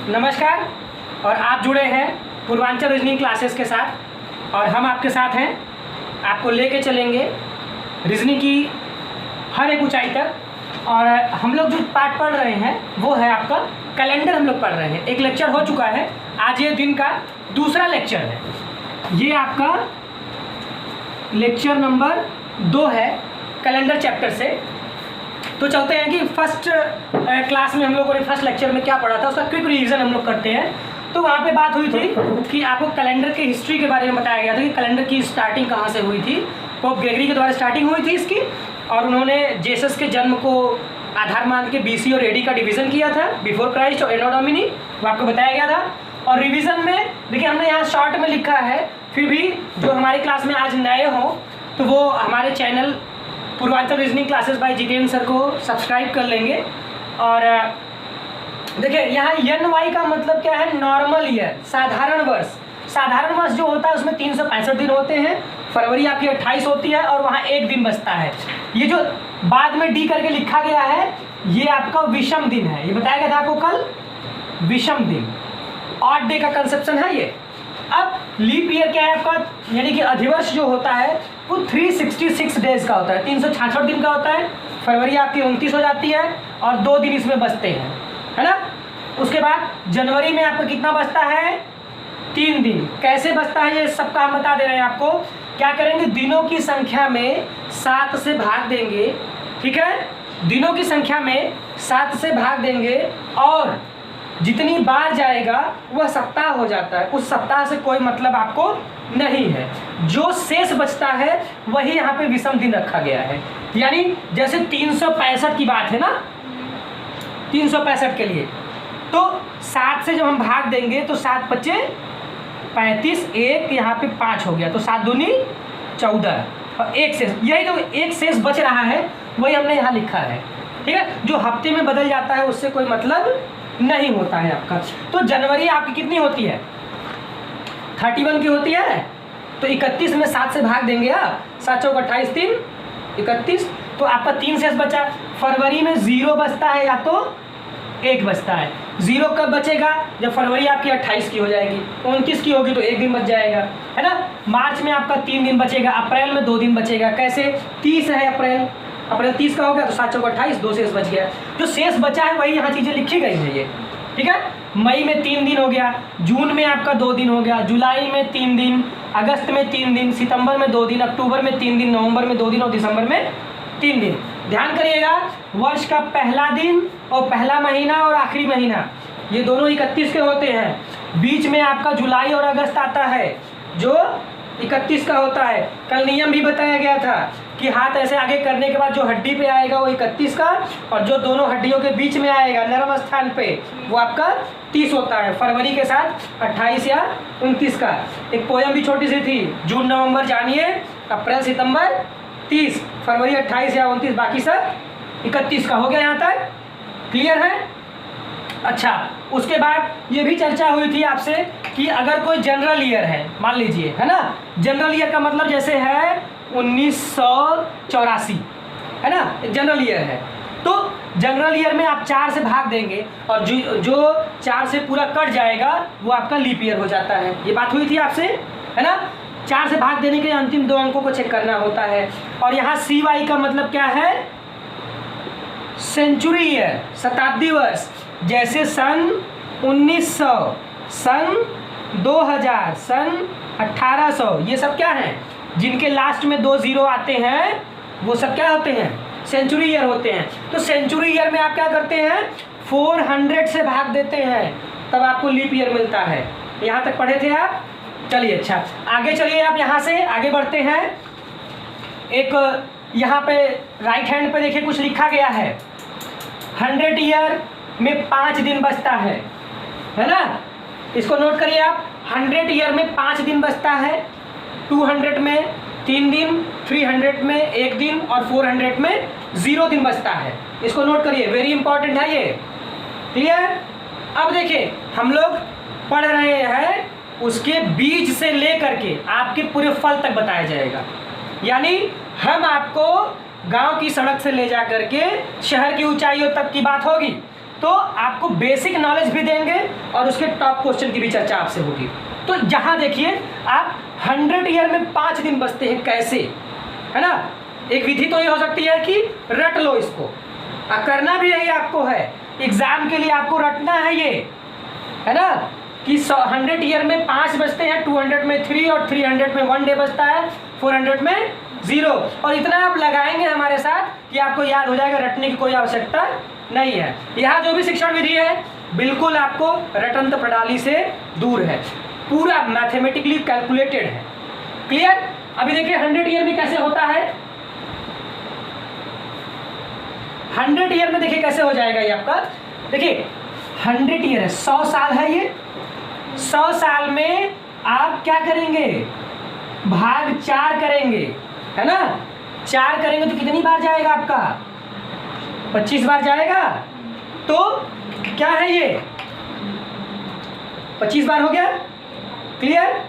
नमस्कार। और आप जुड़े हैं पूर्वांचल रीजनिंग क्लासेस के साथ और हम आपके साथ हैं। आपको लेके चलेंगे रीजनिंग की हर एक ऊंचाई तक। और हम लोग जो पाठ पढ़ रहे हैं वो है आपका कैलेंडर। हम लोग पढ़ रहे हैं, एक लेक्चर हो चुका है, आज ये दिन का दूसरा लेक्चर है। ये आपका लेक्चर नंबर 2 है कैलेंडर चैप्टर से। तो चलते हैं कि फर्स्ट क्लास में हम लोगों ने फर्स्ट लेक्चर में क्या पढ़ा था उसका क्विक रिवीजन हम लोग करते हैं। तो वहाँ पे बात हुई थी कि आपको कैलेंडर के हिस्ट्री के बारे में बताया गया था कि कैलेंडर की स्टार्टिंग कहाँ से हुई थी। पोप ग्रेगरी के द्वारा स्टार्टिंग हुई थी इसकी, और उन्होंने जेसस के जन्म को आधार मान के BC और AD का डिवीज़न किया था, बिफोर क्राइस्ट और एनो डोमिनी, वो आपको बताया गया था। और रिवीजन में देखिए हमने यहाँ शॉर्ट में लिखा है, फिर भी जो हमारी क्लास में आज नए हों तो वो हमारे channel Purvanchal reasoning classes bye Jitendra sir को सब्सक्राइब कर लेंगे। और देखिए यहाँ NY का मतलब क्या है, नॉर्मल ईयर, साधारण वर्ष। साधारण वर्ष जो होता है उसमें 365 दिन होते हैं, फरवरी आपकी 28 होती है और वहाँ एक दिन बचता है। ये जो बाद में D करके लिखा गया है ये आपका विषम दिन है, ये बताया गया था आपको कल, विषम दिन, ऑड डे का कंसेप्शन है ये। अब लीप ईयर क्या है आपका, यानी कि अधिवर्ष जो होता है वो 366 डेज का होता है, 366 दिन का होता है। फरवरी आपकी 29 हो जाती है और 2 दिन इसमें बचते हैं, है ना। उसके बाद जनवरी में आपका कितना बचता है, 3 दिन। कैसे बचता है ये सबका हम बता दे रहे हैं आपको। क्या करेंगे, दिनों की संख्या में 7 से भाग देंगे, ठीक है, दिनों की संख्या में 7 से भाग देंगे और जितनी बार जाएगा वह सप्ताह हो जाता है। उस सप्ताह से कोई मतलब आपको नहीं है, जो शेष बचता है वही यहाँ पे विषम दिन रखा गया है। यानी जैसे 365 की बात है ना, 365 के लिए तो 7 से जब हम भाग देंगे तो 7 बचे 35, एक यहाँ पे 5 हो गया, तो 7 दूनी 14 और एक शेष, यही जो एक शेष बच रहा है वही हमने यहाँ लिखा है, ठीक है। जो हफ्ते में बदल जाता है उससे कोई मतलब नहीं होता है आपका। तो जनवरी आपकी कितनी होती है, 31 की होती है, तो 31 में 7 से भाग देंगे आप, 7 चौक 28, 3 31, तो आपका 3 शेष बचा। फरवरी में 0 बचता है या तो 1 बचता है। 0 कब बचेगा, जब फरवरी आपकी 28 की हो जाएगी, 29 की होगी तो 1 दिन बच जाएगा, है ना। मार्च में आपका 3 दिन बचेगा, अप्रैल में 2 दिन बचेगा। कैसे, 30 है अप्रैल 30 का हो गया तो 7 चौक 28, 2 शेष बच गया। जो शेष बचा है वही यहाँ चीज़ें लिखी गई है ये, ठीक है। मई में 3 दिन हो गया, जून में आपका 2 दिन हो गया, जुलाई में 3 दिन, अगस्त में 3 दिन, सितंबर में 2 दिन, अक्टूबर में 3 दिन, नवंबर में 2 दिन और दिसंबर में 3 दिन। ध्यान करिएगा, वर्ष का पहला दिन और पहला महीना और आखिरी महीना ये दोनों 31 के होते हैं। बीच में आपका जुलाई और अगस्त आता है जो 31 का होता है। कल नियम भी बताया गया था कि हाथ ऐसे आगे करने के बाद जो हड्डी पे आएगा वो 31 का, और जो दोनों हड्डियों के बीच में आएगा नरम स्थान पे वो आपका 30 होता है। फरवरी के साथ 28 या 29 का। एक पोयम भी छोटी सी थी, जून नवंबर जानिए, अप्रैल सितंबर 30, फरवरी 28 या 29, बाकी सब 31 का। हो गया यहाँ तक, क्लियर है। अच्छा, उसके बाद ये भी चर्चा हुई थी आपसे कि अगर कोई जनरल ईयर है, मान लीजिए, है ना, जनरल ईयर का मतलब जैसे है 1984, है ना, जनरल ईयर है, तो जनरल ईयर में आप 4 से भाग देंगे और जो 4 से पूरा कट जाएगा वो आपका लीप ईयर हो जाता है। ये बात हुई थी आपसे, है ना। 4 से भाग देने के अंतिम 2 अंकों को चेक करना होता है। और यहाँ CY का मतलब क्या है, सेंचुरी ईयर, शताब्दी वर्ष। जैसे सन 1900, सन 2000, सन 1800, ये सब क्या हैं, जिनके लास्ट में 2 0 आते हैं वो सब क्या होते हैं, सेंचुरी ईयर होते हैं। तो सेंचुरी ईयर में आप क्या करते हैं, 400 से भाग देते हैं, तब आपको लीप ईयर मिलता है। यहाँ तक पढ़े थे आप, चलिए। अच्छा, आगे चलिए, आप यहाँ से आगे बढ़ते हैं। एक यहाँ पे राइट हैंड पे देखिए कुछ लिखा गया है, 100 ईयर में 5 दिन बचता है ना। इसको नोट करिए आप, 100 ईयर में 5 दिन बचता है, 200 में 3 दिन, 300 में 1 दिन और 400 में 0 दिन बचता है। इसको नोट करिए, वेरी इंपॉर्टेंट है ये, क्लियर। अब देखिए हम लोग पढ़ रहे हैं, उसके बीज से लेकर के आपके पूरे फल तक बताया जाएगा। यानी हम आपको गांव की सड़क से ले जा करके शहर की ऊंचाइयों तक की बात होगी, तो आपको बेसिक नॉलेज भी देंगे और उसके टॉप क्वेश्चन की भी चर्चा आपसे होगी। तो यहाँ देखिए आप 100 ईयर में 5 दिन बचते हैं कैसे, है ना। एक विधि तो ये हो सकती है कि रट लो इसको, करना भी यही आपको है, एग्जाम के लिए आपको रटना है ये, है ना, कि 100 ईयर में 5 बचते हैं, 200 में 3 और 300 में 1 डे बचता है, 400 में 0। और इतना आप लगाएंगे हमारे साथ कि आपको याद हो जाएगा, रटने की कोई आवश्यकता नहीं है। यहाँ जो भी शिक्षण विधि है बिल्कुल आपको रटंत्र प्रणाली से दूर है, पूरा मैथमेटिकली कैलकुलेटेड है। क्लियर। अभी देखिए 100 ईयर में कैसे होता है, 100 ईयर में देखिए कैसे हो जाएगा ये आपका। देखिए 100 ईयर है, 100 साल है ये, 100 साल में आप क्या करेंगे, भाग 4 करेंगे, है ना। 4 करेंगे तो कितनी बार जाएगा आपका, 25 बार जाएगा। तो क्या है ये, 25 बार हो गया। क्लियर।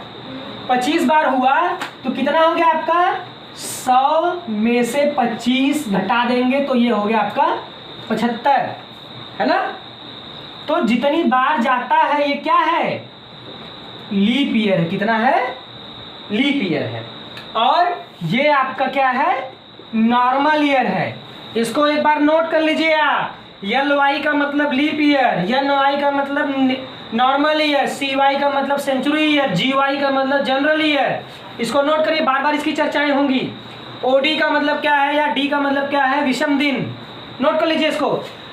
25 बार हुआ तो कितना हो गया आपका, 100 में से 25 घटा देंगे तो ये हो गया आपका 75, है ना। तो जितनी बार जाता है ये क्या है, लीप ईयर है। कितना है, लीप ईयर है। और ये आपका क्या है, नॉर्मल ईयर है। इसको एक बार नोट कर लीजिए आप। LY का मतलब लीप ईयर, NY का मतलब नॉर्मल ईयर, CY का मतलब सेंचुरी ईयर, GY का मतलब जनरल ईयर। इसको नोट करिए, बार बार इसकी चर्चाएं होंगी। OD का मतलब क्या है या D का मतलब क्या है, विषम दिन। नोट कर लीजिए इसको।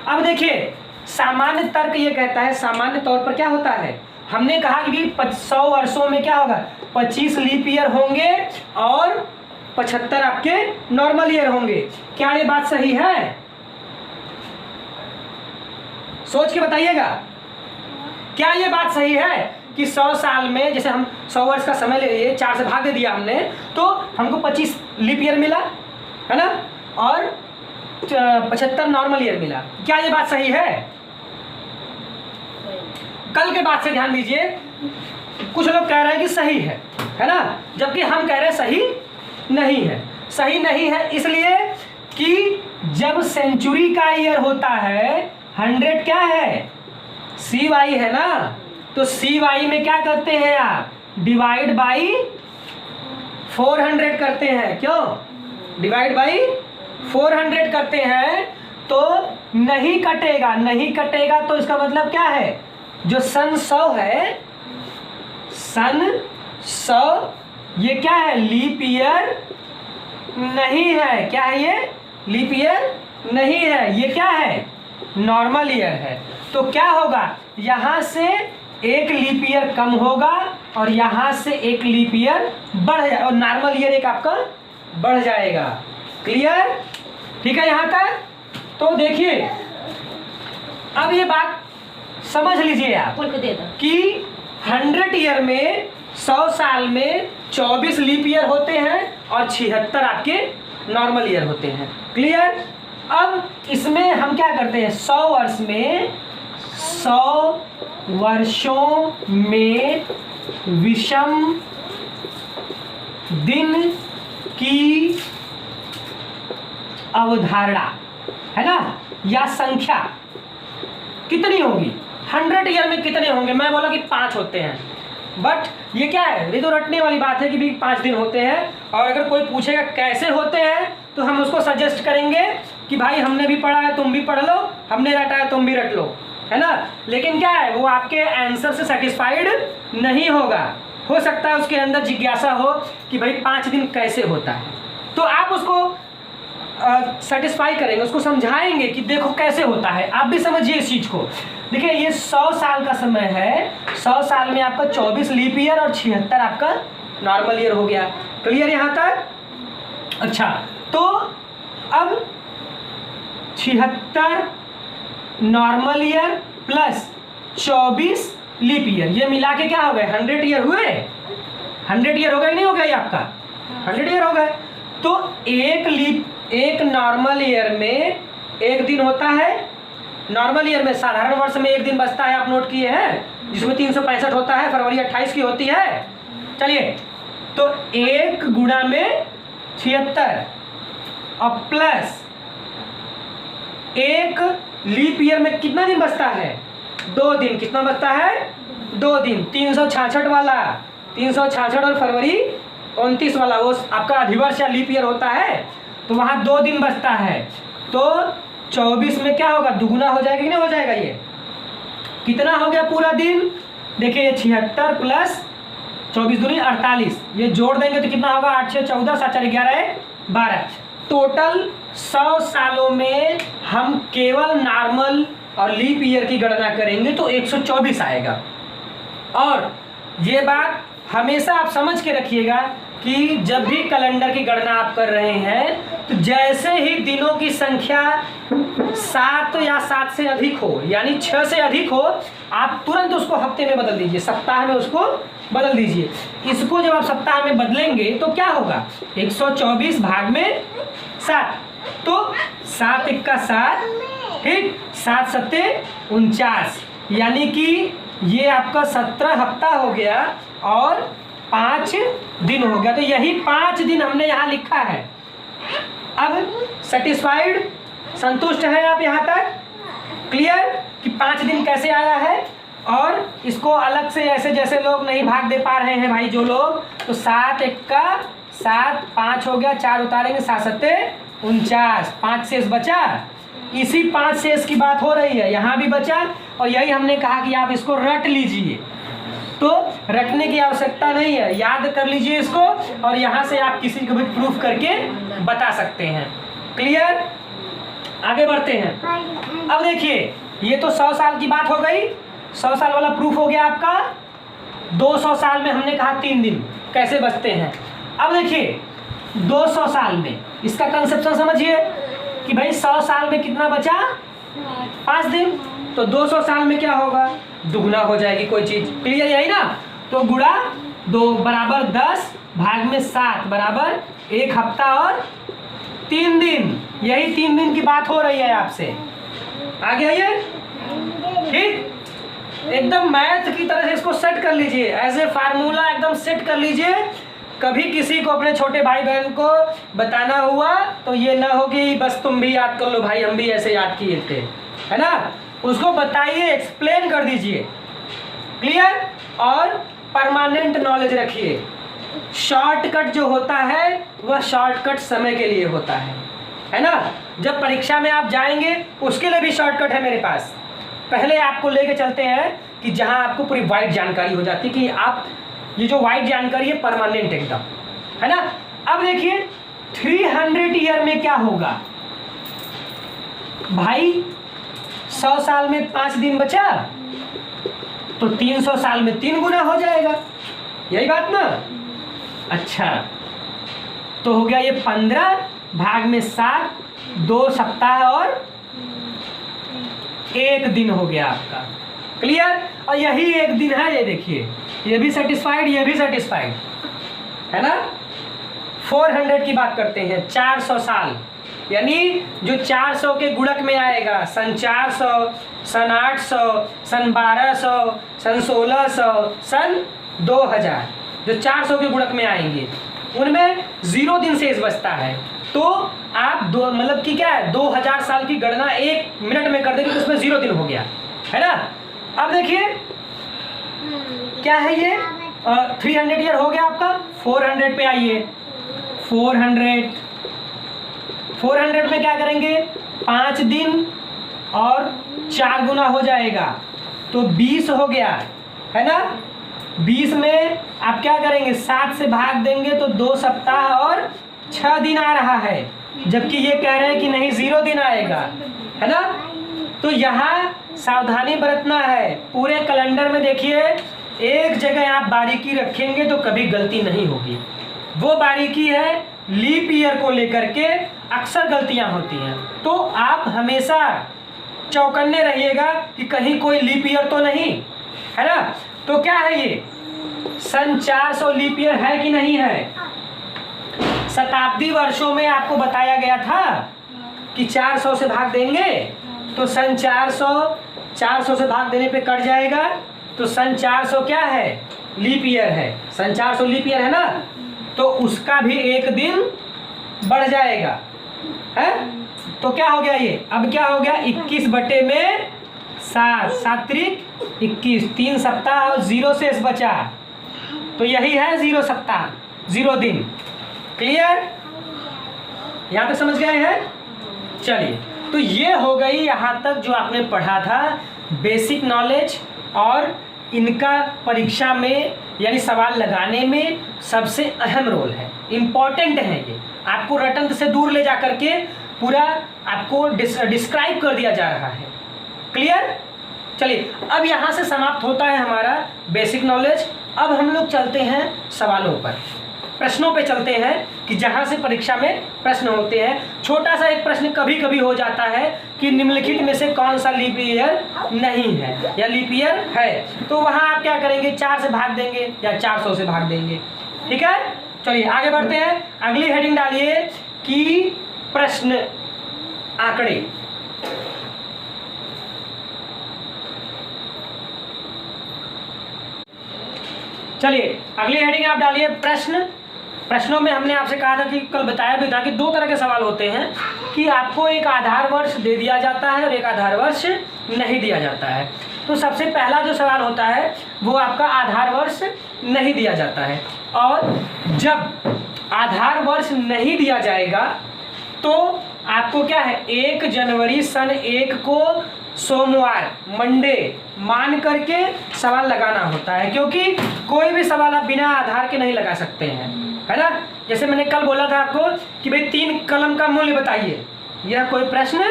अब देखिए सामान्य तर्क ये कहता है, सामान्य तौर पर क्या होता है, हमने कहा कि 100 वर्षों में क्या होगा, 25 लीप ईयर होंगे और 75 आपके नॉर्मल ईयर होंगे। क्या ये बात सही है, सोच के बताइएगा। क्या ये बात सही है कि 100 साल में, जैसे हम 100 वर्ष का समय ले लिए, 4 से भाग दे दिया हमने, तो हमको 25 लीप ईयर मिला, है ना, और 75 नॉर्मल ईयर मिला। क्या ये बात सही है। कल के बाद से ध्यान दीजिए, कुछ लोग कह रहे हैं कि सही है ना, जबकि हम कह रहे हैं सही नहीं है। सही नहीं है इसलिए कि जब सेंचुरी का ईयर होता है, 100 क्या है, CY है ना, तो CY में क्या करते हैं आप, डिवाइड बाई 400 करते हैं। क्यों, डिवाइड बाई 400 करते हैं तो नहीं कटेगा, नहीं कटेगा तो इसका मतलब क्या है, जो सन 100 है, सन 100 ये क्या है, लीप ईयर नहीं है। क्या है ये, लीप ईयर नहीं है, ये क्या है, नॉर्मल ईयर है। तो क्या होगा, यहाँ से एक लीप ईयर कम होगा और यहाँ से एक लीप ईयर बढ़ जाएगा और नॉर्मल ईयर एक आपका बढ़ जाएगा। क्लियर, ठीक है यहाँ तक। तो देखिए अब ये बात समझ लीजिए आप कि 100 ईयर में, 100 साल में 24 लीप ईयर होते हैं और 76 आपके नॉर्मल ईयर होते हैं। क्लियर। अब इसमें हम क्या करते हैं, 100 वर्ष में, 100 वर्षों में विषम दिन की अवधारणा, है ना, या संख्या कितनी होगी, 100 ईयर में कितने होंगे। मैं बोला कि 5 होते हैं, बट ये क्या है, ये तो रटने वाली बात है कि भी 5 दिन होते हैं। और अगर कोई पूछेगा कैसे होते हैं तो हम उसको सजेस्ट करेंगे कि भाई हमने भी पढ़ा है, तुम भी पढ़ लो, हमने रटा है, तुम भी रट लो, है ना। लेकिन क्या है, वो आपके आंसर से सेटिस्फाइड नहीं होगा। हो सकता है उसके अंदर जिज्ञासा हो कि भाई 5 दिन कैसे होता है, तो आप उसको सेटिस्फाई करेंगे, उसको समझाएंगे कि देखो कैसे होता है। आप भी समझिए इस चीज़ को। देखिए ये 100 साल का समय है, 100 साल में आपका 24 लीप ईयर और 76 आपका नॉर्मल ईयर हो गया। क्लियर यहाँ तक। अच्छा, तो अब 76 normal year plus 24 leap year, ये मिला के क्या हो गए, 100 ईयर हुए। 100 ईयर हो गए, नहीं हो गया ये आपका 100 ईयर हो गए। तो एक नॉर्मल ईयर में एक दिन होता है। नॉर्मल ईयर में, साधारण वर्ष में एक दिन बचता है, आप नोट किए हैं, जिसमें 365 होता है, फरवरी 28 की होती है। चलिए, तो 1 गुणा में 76 और प्लस 1 लीप ईयर में कितना दिन बचता है? 2 दिन। कितना बचता है? 2 दिन। 366 वाला, 366 और फरवरी 29 वाला वो आपका अधिवर्ष या लीप ईयर होता है, तो वहाँ 2 दिन बचता है। तो 24 में क्या होगा? दुगुना हो जाएगा कि नहीं हो जाएगा? ये कितना हो गया पूरा दिन? देखिए ये 76 प्लस 24 दूनी 48, ये जोड़ देंगे तो कितना होगा? 8 6 14 7 4 11 12। टोटल 100 सालों में हम केवल नॉर्मल और लीप ईयर की गणना करेंगे तो 124 आएगा। और ये बात हमेशा आप समझ के रखिएगा कि जब भी कैलेंडर की गणना आप कर रहे हैं तो जैसे ही दिनों की संख्या 7 या 7 से अधिक हो, यानी 6 से अधिक हो, आप तुरंत उसको हफ्ते में बदल दीजिए, सप्ताह में उसको बदल दीजिए। इसको जब आप सप्ताह में बदलेंगे तो क्या होगा? 124 भाग में 7, तो 7 1 7, ठीक, 7 7 49, यानी कि ये आपका 17 हफ्ता हो गया और 5 दिन हो गया। तो यही 5 दिन हमने यहाँ लिखा है। अब सेटिस्फाइड, संतुष्ट है आप यहाँ तक? क्लियर कि 5 दिन कैसे आया है? और इसको अलग से ऐसे जैसे लोग नहीं भाग दे पा रहे हैं भाई जो लोग, तो 7 1 7, 5 हो गया, 4 उतारेंगे, 7 7 49, 5 शेष बचा। इसी 5 शेष की बात हो रही है, यहाँ भी बचा, और यही हमने कहा कि आप इसको रट लीजिए। तो रटने की आवश्यकता नहीं है, याद कर लीजिए इसको, और यहाँ से आप किसी को भी प्रूफ करके बता सकते हैं। क्लियर? आगे बढ़ते हैं। अब देखिए ये तो 100 साल की बात हो गई, 100 साल वाला प्रूफ हो गया आपका। 200 साल में हमने कहा 3 दिन कैसे बचते हैं। अब देखिए 200 साल में इसका कंसेप्शन समझिए कि भाई 100 साल में कितना बचा? 5 दिन। तो 200 साल में क्या होगा? दुगना हो जाएगी कोई चीज। क्लियर? यही ना? तो गुणा 2 बराबर 10 भाग में 7 बराबर 1 हफ्ता और 3 दिन। यही 3 दिन की बात हो रही है आपसे। आगे आइए, ठीक, एकदम मैथ की तरह से इसको सेट कर लीजिए, एज ए फार्मूला एकदम सेट कर लीजिए। कभी किसी को अपने छोटे भाई बहन को बताना हुआ तो ये ना हो कि बस तुम भी याद कर लो भाई हम भी ऐसे याद किए थे, है ना? उसको बताइए, एक्सप्लेन कर दीजिए। क्लियर? और परमानेंट नॉलेज रखिए। शॉर्टकट जो होता है वह शॉर्टकट समय के लिए होता है ना? जब परीक्षा में आप जाएंगे उसके लिए भी शॉर्टकट है मेरे पास। पहले आपको लेके चलते हैं कि जहां आपको पूरी वाइड जानकारी हो जाती है कि आप ये जो वाइड जानकारी है परमानेंट एकदम, है ना? अब देखिए 300 ईयर में क्या होगा भाई? 100 साल में 5 दिन बचा तो 300 साल में 3 गुना हो जाएगा, यही बात ना? अच्छा, तो हो गया ये 15 भाग में 7, 2 सप्ताह और 1 दिन हो गया आपका। क्लियर? और यही 1 दिन है, ये देखिए, ये भी सेटिस्फाइड, ये भी सेटिस्फाइड, है ना? 400 की बात करते हैं, 400 साल, यानी जो 400 के गुणक में आएगा, सन 400, सन 800, सन 1200, सन 1600, सन 2000, जो 400 के गुणक में आएंगे उनमें 0 दिन शेष बचता है। तो आप दो मतलब कि क्या है, 2000 साल की गणना 1 मिनट में कर देंगे तो उसमें 0 दिन हो गया, है ना? अब देखिए क्या है ये 300 ईयर हो गया आपका। 400 पे आइए, 400 में क्या करेंगे? 5 दिन और 4 गुना हो जाएगा तो 20 हो गया, है ना? 20 में आप क्या करेंगे? 7 से भाग देंगे तो 2 सप्ताह और 6 दिन आ रहा है, जबकि ये कह रहे हैं कि नहीं 0 दिन आएगा, है ना? तो यहाँ सावधानी बरतना है। पूरे कैलेंडर में देखिए एक जगह आप बारीकी रखेंगे तो कभी गलती नहीं होगी। वो बारीकी है लीप ईयर को लेकर के अक्सर गलतियां होती हैं, तो आप हमेशा चौकन्ने रहिएगा कि कहीं कोई लीप ईयर तो नहीं, है ना? तो क्या है ये सन 400 लीप ईयर है कि नहीं है? शताब्दी वर्षों में आपको बताया गया था कि 400 से भाग देंगे तो सन 400 से भाग देने पे कट जाएगा, तो सन 400 क्या है? लीप ईयर है। सन 400 लीप ईयर है ना? तो उसका भी 1 दिन बढ़ जाएगा, है? तो क्या हो गया ये, अब क्या हो गया 21 बटे में 7, 7 त्रिक 21, 3 सप्ताह और 0 शेष बचा, तो यही है 0 सप्ताह 0 दिन। क्लियर, यहाँ तक समझ गए हैं? चलिए, तो ये हो गई यहाँ तक जो आपने पढ़ा था बेसिक नॉलेज, और इनका परीक्षा में यानी सवाल लगाने में सबसे अहम रोल है, इम्पॉर्टेंट है। ये आपको रटंत से दूर ले जा करके पूरा आपको डिस्क्राइब कर दिया जा रहा है। क्लियर? चलिए, अब यहाँ से समाप्त होता है हमारा बेसिक नॉलेज। अब हम लोग चलते हैं सवालों पर, प्रश्नों पे चलते हैं कि जहाँ से परीक्षा में प्रश्न होते हैं। छोटा सा एक प्रश्न कभी कभी हो जाता है कि निम्नलिखित में से कौन सा लीप ईयर नहीं है या लीप ईयर है, तो वहाँ आप क्या करेंगे, 4 से भाग देंगे या 400 से भाग देंगे। ठीक है, चलिए आगे बढ़ते हैं। अगली हेडिंग डालिए कि प्रश्न आंकड़े। चलिए अगली हेडिंग आप डालिए प्रश्न। प्रश्नों में हमने आपसे कहा था कि कल बताया भी था कि 2 तरह के सवाल होते हैं कि आपको एक आधार वर्ष दे दिया जाता है और एक आधार वर्ष नहीं दिया जाता है। तो सबसे पहला जो सवाल होता है वो आपका आधार वर्ष नहीं दिया जाता है, और जब आधार वर्ष नहीं दिया जाएगा तो आपको क्या है, 1 जनवरी सन 1 को सोमवार मंडे मान करके सवाल लगाना होता है, क्योंकि कोई भी सवाल आप बिना आधार के नहीं लगा सकते हैं, है ना। जैसे मैंने कल बोला था आपको कि भाई 3 कलम का मूल्य बताइए, यह कोई प्रश्न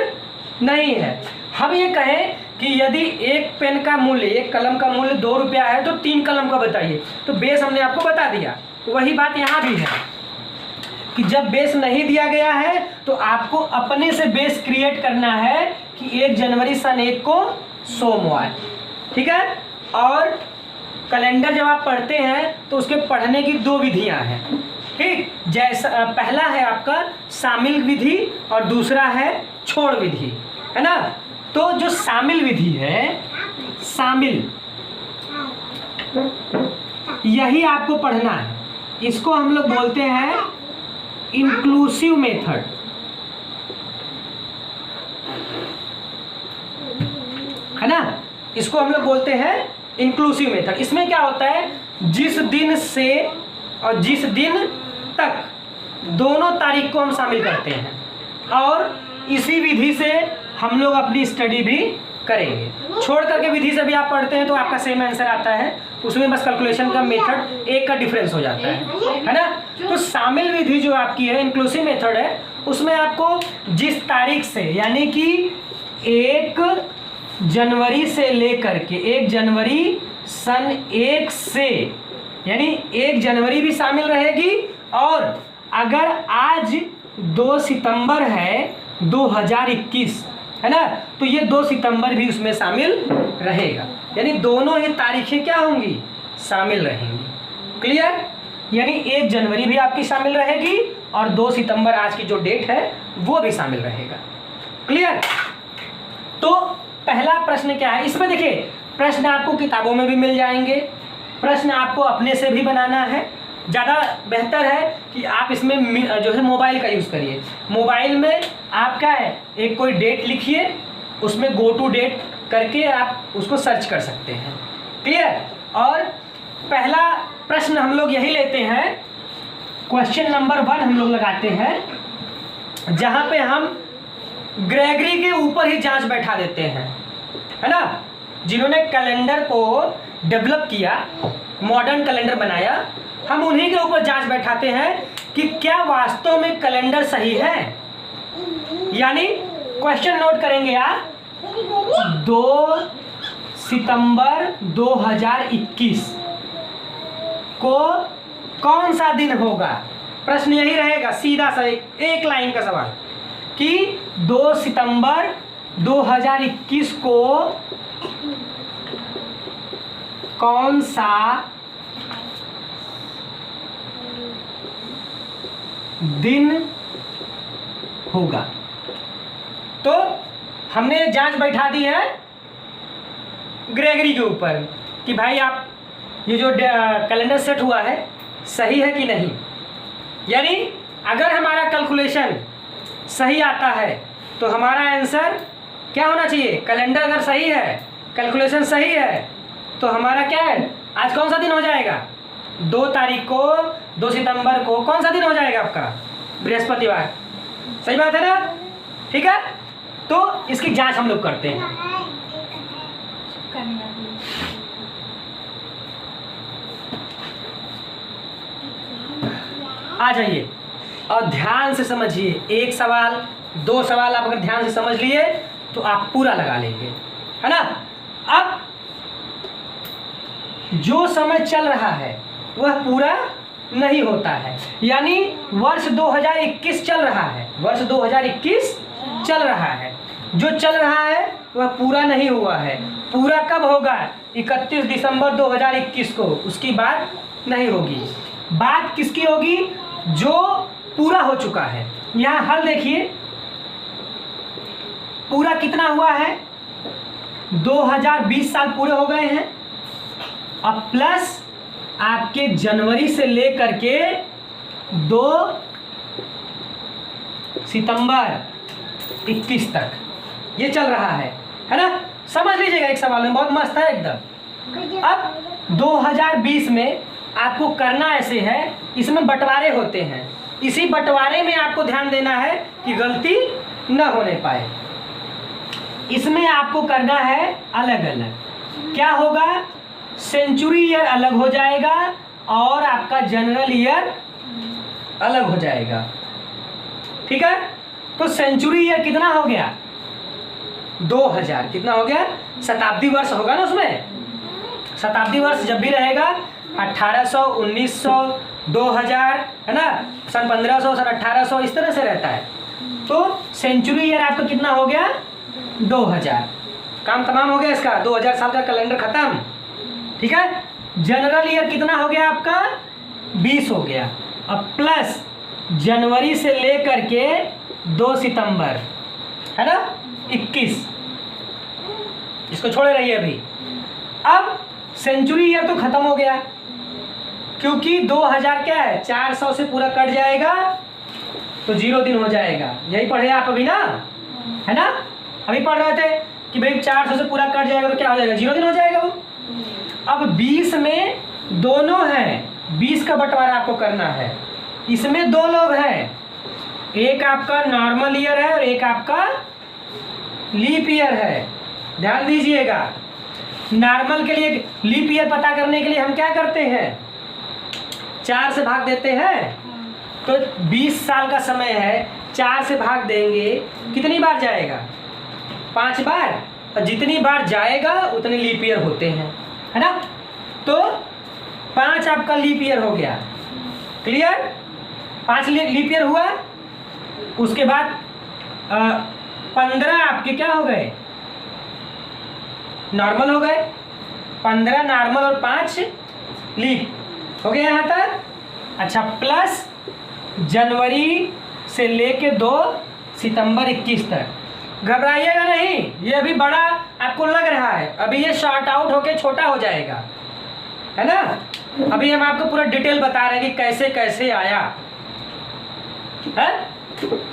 नहीं है। हम ये कहें कि यदि 1 पेन का मूल्य, 1 कलम का मूल्य 2 रुपया है तो 3 कलम का बताइए, तो बेस हमने आपको बता दिया। तो वही बात यहाँ भी है कि जब बेस नहीं दिया गया है तो आपको अपने से बेस क्रिएट करना है कि 1 जनवरी सन 1 को सोमवार। ठीक है, और कैलेंडर जब आप पढ़ते हैं तो उसके पढ़ने की 2 विधियां हैं। ठीक, जैसा पहला है आपका शामिल विधि और दूसरा है छोड़ विधि, है ना। तो जो शामिल विधि है, शामिल, यही आपको पढ़ना है। इसको हम लोग बोलते हैं इंक्लूसिव मेथड, है ना। इसको हम लोग बोलते हैं इंक्लूसिव मेथड। इसमें क्या होता है, जिस दिन से और जिस दिन तक दोनों तारीख को हम शामिल करते हैं, और इसी विधि से हम लोग अपनी स्टडी भी करेंगे। छोड़ करके विधि से भी आप पढ़ते हैं तो आपका सेम आंसर आता है, उसमें बस कैलकुलेशन का मेथड एक का डिफरेंस हो जाता है ना। तो शामिल विधि जो आपकी है, इंक्लूसिव मेथड है, उसमें आपको जिस तारीख से, यानी कि 1 जनवरी से लेकर के 1 जनवरी सन 1 से, यानी 1 जनवरी भी शामिल रहेगी, और अगर आज 2 सितंबर है 2021, है ना, तो ये 2 सितंबर भी उसमें शामिल रहेगा। यानी दोनों ही तारीखें क्या होंगी, शामिल रहेंगी। क्लियर, यानी 1 जनवरी भी आपकी शामिल रहेगी और 2 सितंबर आज की जो डेट है वो भी शामिल रहेगा। क्लियर। तो पहला प्रश्न क्या है, इसमें देखिए प्रश्न आपको किताबों में भी मिल जाएंगे, प्रश्न आपको अपने से भी बनाना है। ज़्यादा बेहतर है कि आप इसमें जो है मोबाइल का यूज़ करिए। मोबाइल में आप क्या है, एक कोई डेट लिखिए, उसमें गो टू डेट करके आप उसको सर्च कर सकते हैं। क्लियर। और पहला प्रश्न हम लोग यही लेते हैं, क्वेश्चन नंबर 1 हम लोग लगाते हैं, जहाँ पे हम ग्रेगरी के ऊपर ही जांच बैठा देते हैं, है ना। जिन्होंने कैलेंडर को डेवलप किया, मॉडर्न कैलेंडर बनाया, हम उन्हीं के ऊपर जांच बैठाते हैं कि क्या वास्तव में कैलेंडर सही है। यानी क्वेश्चन नोट करेंगे आप, 2 सितंबर 2021 को कौन सा दिन होगा। प्रश्न यही रहेगा, सीधा सा एक लाइन का सवाल कि 2 सितंबर 2021 को कौन सा दिन होगा। तो हमने जांच बैठा दी है ग्रेगरी के ऊपर कि भाई आप ये जो कैलेंडर सेट हुआ है सही है कि नहीं। यानी अगर हमारा कैलकुलेशन सही आता है तो हमारा आंसर क्या होना चाहिए? कैलेंडर अगर सही है, कैलकुलेशन सही है, तो हमारा क्या है? आज कौन सा दिन हो जाएगा? 2 तारीख को, 2 सितंबर को कौन सा दिन हो जाएगा आपका? बृहस्पतिवार। सही बात है ना? ठीक है, तो इसकी जांच हम लोग करते हैं। आ जाइए और ध्यान से समझिए। 1 सवाल 2 सवाल आप अगर ध्यान से समझ लिए तो आप पूरा लगा लेंगे, है ना? अब जो समय चल रहा है वह पूरा नहीं होता है, यानी वर्ष 2021 चल रहा है, वर्ष 2021 चल रहा है, जो चल रहा है वह पूरा नहीं हुआ है। पूरा कब होगा? 31 दिसंबर 2021 को, उसकी बात नहीं होगी। बात किसकी होगी? जो पूरा हो चुका है। यहाँ हल देखिए, पूरा कितना हुआ है? 2020 साल पूरे हो गए हैं, अब प्लस आपके जनवरी से लेकर के 2 सितंबर 21 तक ये चल रहा है ना? समझ लीजिएगा, एक सवाल में बहुत मस्त है एकदम। अब 2020 में आपको करना ऐसे है, इसमें बंटवारे होते हैं, इसी बंटवारे में आपको ध्यान देना है कि गलती न होने पाए। इसमें आपको करना है अलग अलग। क्या होगा? सेंचुरी ईयर अलग हो जाएगा और आपका जनरल ईयर अलग हो जाएगा। ठीक है, तो सेंचुरी ईयर कितना हो गया? 2000। कितना हो गया? शताब्दी वर्ष होगा ना उसमें। शताब्दी वर्ष जब भी रहेगा 1800, 1900, 2000, है ना, सन 1500, सन 1800, इस तरह से रहता है। तो सेंचुरी ईयर आपका कितना हो गया? 2000। काम तमाम हो गया इसका, 2000 साल का कैलेंडर खत्म। ठीक है, जनरल ईयर कितना हो गया आपका? 20 हो गया। अब प्लस जनवरी से लेकर के 2 सितंबर, है ना, 21, इसको छोड़े रहिए अभी। अब सेंचुरी ईयर तो खत्म हो गया, क्योंकि 2000 क्या है? 400 से पूरा कट जाएगा तो 0 दिन हो जाएगा। यही पढ़े आप अभी ना, है ना? अभी पढ़ रहे थे कि भाई 400 से पूरा कट जाएगा तो क्या हो जाएगा? 0 दिन हो जाएगा वो। अब 20 में दोनों हैं, 20 का बंटवारा आपको करना है। इसमें 2 लोग हैं, एक आपका नॉर्मल ईयर है और एक आपका लीप ईयर है। ध्यान दीजिएगा, नॉर्मल के लिए लीप ईयर पता करने के लिए हम क्या करते हैं? 4 से भाग देते हैं। तो 20 साल का समय है, 4 से भाग देंगे, कितनी बार जाएगा? 5 बार। और जितनी बार जाएगा उतने लीप ईयर होते हैं, है ना? तो 5 आपका लीप ईयर हो गया। क्लियर? 5 लीप ईयर हुआ। उसके बाद 15 आपके क्या हो गए? नॉर्मल हो गए। 15 नॉर्मल और 5 लीप हो गए यहाँ तक। अच्छा, प्लस जनवरी से लेके 2 सितंबर 21 तक। घबराइएगा नहीं, ये अभी बड़ा आपको लग रहा है, अभी ये शॉर्ट आउट होके छोटा हो जाएगा, है ना? अभी हम आपको पूरा डिटेल बता रहे हैं कि कैसे कैसे आया है।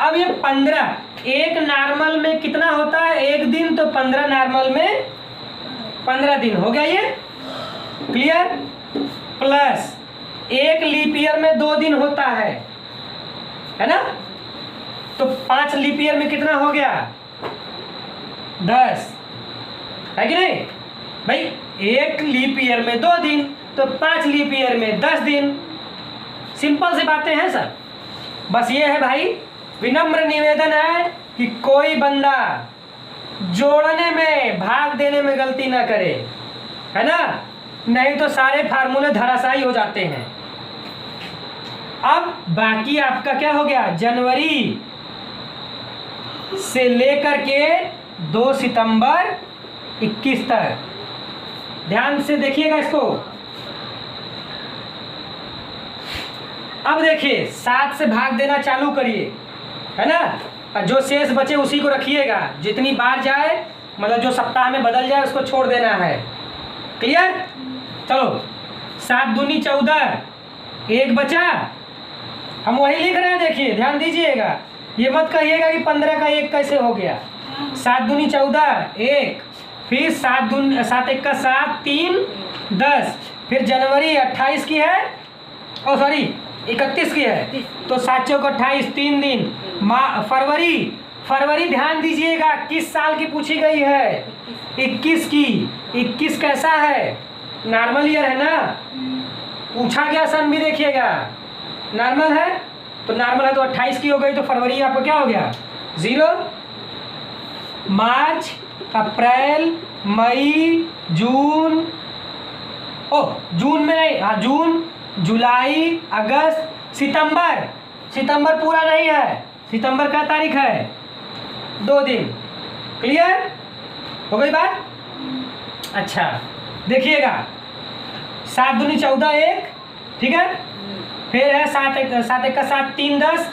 अब ये 15, एक नॉर्मल में कितना होता है? 1 दिन, तो 15 नॉर्मल में 15 दिन हो गया ये। क्लियर? प्लस एक लीप ईयर में 2 दिन होता है ना? तो 5 लीप ईयर में कितना हो गया? 10, है कि नहीं भाई? एक लीप ईयर में 2 दिन, तो 5 लीप ईयर में 10 दिन। सिंपल सी बातें हैं सर। बस ये है भाई, विनम्र निवेदन है कि कोई बंदा जोड़ने में, भाग देने में गलती ना करे, है ना? नहीं तो सारे फार्मूले धराशायी हो जाते हैं। अब बाकी आपका क्या हो गया? जनवरी से लेकर के 2 सितंबर 21 तक। ध्यान से देखिएगा इसको। अब देखिए, 7 से भाग देना चालू करिए, है ना? और जो शेष बचे उसी को रखिएगा। जितनी बार जाए, मतलब जो सप्ताह में बदल जाए उसको छोड़ देना है। क्लियर? चलो, 7 दूनी 14, 1 बचा। हम वही लिख रहे हैं, देखिए ध्यान दीजिएगा। ये मत कहिएगा कि 15 का 1 कैसे हो गया। 7 दूनी 14 1, फिर 7 1 का 7 3 10, फिर जनवरी 28 की है, ओ सॉरी 31 की है, तो 7 चौक 28 3 दिन। फरवरी ध्यान दीजिएगा किस साल की पूछी गई है, 21 की। 21 कैसा है, नॉर्मल ईयर है ना, पूछा गया सन भी देखिएगा नॉर्मल है, तो नॉर्मल है तो 28 की हो गई, तो फरवरी आपका क्या हो गया 0। मार्च अप्रैल मई जून, जून में नहीं, हाँ जून जुलाई अगस्त सितंबर पूरा नहीं है, सितंबर का तारीख है 2 दिन। क्लियर हो गई बात। अच्छा देखिएगा 7 दूनी 14 1, ठीक है, फिर है 7 1 का 7 3 10,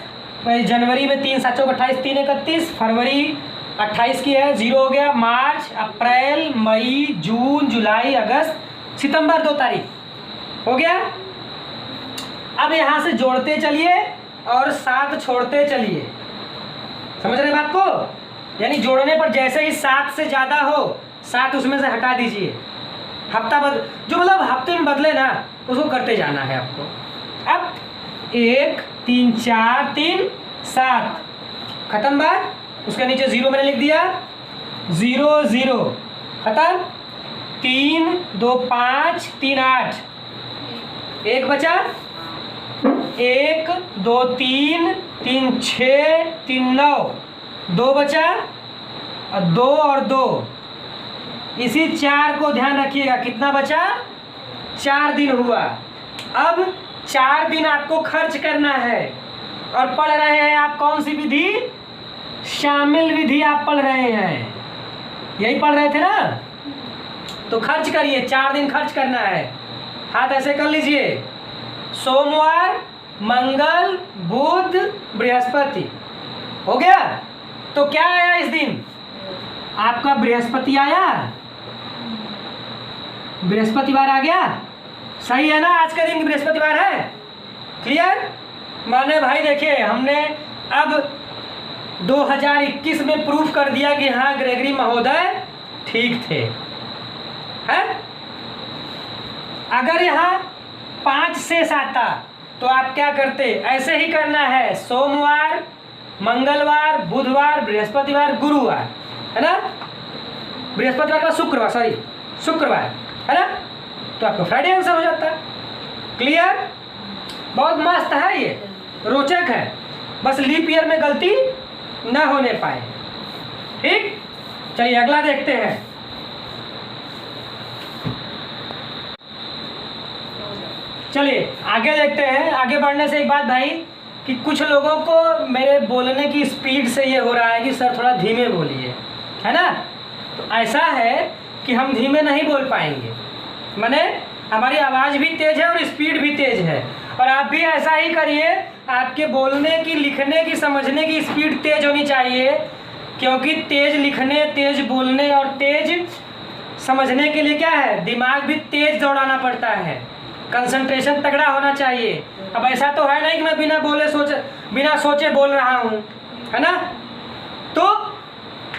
जनवरी में 3 7 चौक 28 3 31, फरवरी 28 की है 0 हो गया, मार्च अप्रैल मई जून जुलाई अगस्त सितंबर 2 तारीख हो गया। अब यहाँ से जोड़ते चलिए और 7 छोड़ते चलिए, समझ रहे बात को। यानी जोड़ने पर जैसे ही 7 से ज़्यादा हो 7 उसमें से हटा दीजिए, हफ्ता जो मतलब हफ्ते में बदले ना उसको करते जाना है आपको। अब 1 3 4 3 7 खत्म बात, उसके नीचे 0 मैंने लिख दिया, 0 0 खत्म। 3 2 5 3 8, 1 बचा, 1 2 3 3 6 3 9, 2 बचा, और 2 और 2, इसी 4 को ध्यान रखिएगा, कितना बचा 4 दिन हुआ। अब 4 दिन आपको खर्च करना है, और पढ़ रहे हैं आप कौन सी विधि, शामिल विधि आप पढ़ रहे हैं, यही पढ़ रहे थे ना, तो खर्च करिए, 4 दिन खर्च करना है। हाथ ऐसे कर लीजिए, सोमवार मंगल बुध बृहस्पति हो गया, तो क्या आया इस दिन आपका, बृहस्पति आया, बृहस्पतिवार आ गया, सही है ना, आज का दिन बृहस्पतिवार है। क्लियर माने भाई देखिए हमने अब 2021 में प्रूफ कर दिया कि हाँ ग्रेगरी महोदय ठीक थे, हैं? अगर यहाँ 5 शेष आता तो आप क्या करते, ऐसे ही करना है, सोमवार मंगलवार बुधवार बृहस्पतिवार गुरुवार, है ना, बृहस्पतिवार का शुक्रवार है ना, तो आपका फ्राइडे आंसर हो जाता है। क्लियर, बहुत मस्त है, ये रोचक है, बस लीप ईयर में गलती न होने पाए। ठीक, चलिए अगला देखते हैं। चलिए आगे देखते हैं। आगे बढ़ने से एक बात भाई, कि कुछ लोगों को मेरे बोलने की स्पीड से ये हो रहा है कि सर थोड़ा धीमे बोलिए, है ना, तो ऐसा है कि हम धीमे नहीं बोल पाएंगे, माने हमारी आवाज़ भी तेज़ है और स्पीड भी तेज़ है, और आप भी ऐसा ही करिए, आपके बोलने की लिखने की समझने की स्पीड तेज़ होनी चाहिए, क्योंकि तेज़ लिखने तेज़ बोलने और तेज़ समझने के लिए क्या है, दिमाग भी तेज़ दौड़ाना पड़ता है, कंसंट्रेशन तगड़ा होना चाहिए। अब ऐसा तो है नहीं कि मैं बिना सोचे बोल रहा हूँ, है ना, तो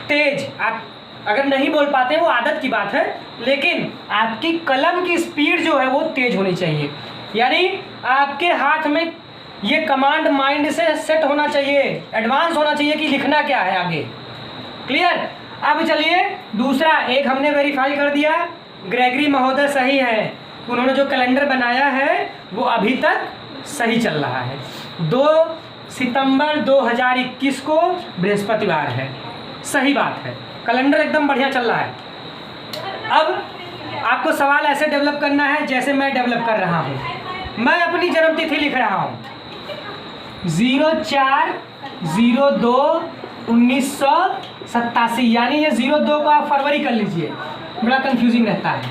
तेज आप अगर नहीं बोल पाते वो आदत की बात है, लेकिन आपकी कलम की स्पीड जो है वो तेज होनी चाहिए, यानी आपके हाथ में ये कमांड माइंड से सेट होना चाहिए, एडवांस होना चाहिए कि लिखना क्या है आगे। क्लियर। अब चलिए दूसरा, एक हमने वेरीफाई कर दिया, ग्रेगरी महोदय सही है, उन्होंने जो कैलेंडर बनाया है वो अभी तक सही चल रहा है। 2 सितंबर 2021 को बृहस्पतिवार है, सही बात है, कैलेंडर एकदम बढ़िया चल रहा है। अब आपको सवाल ऐसे डेवलप करना है जैसे मैं डेवलप कर रहा हूँ। मैं अपनी जन्मतिथि लिख रहा हूँ 04/02/1987, यानी ये 02 को आप फरवरी कर लीजिए, बड़ा कंफ्यूजिंग रहता है।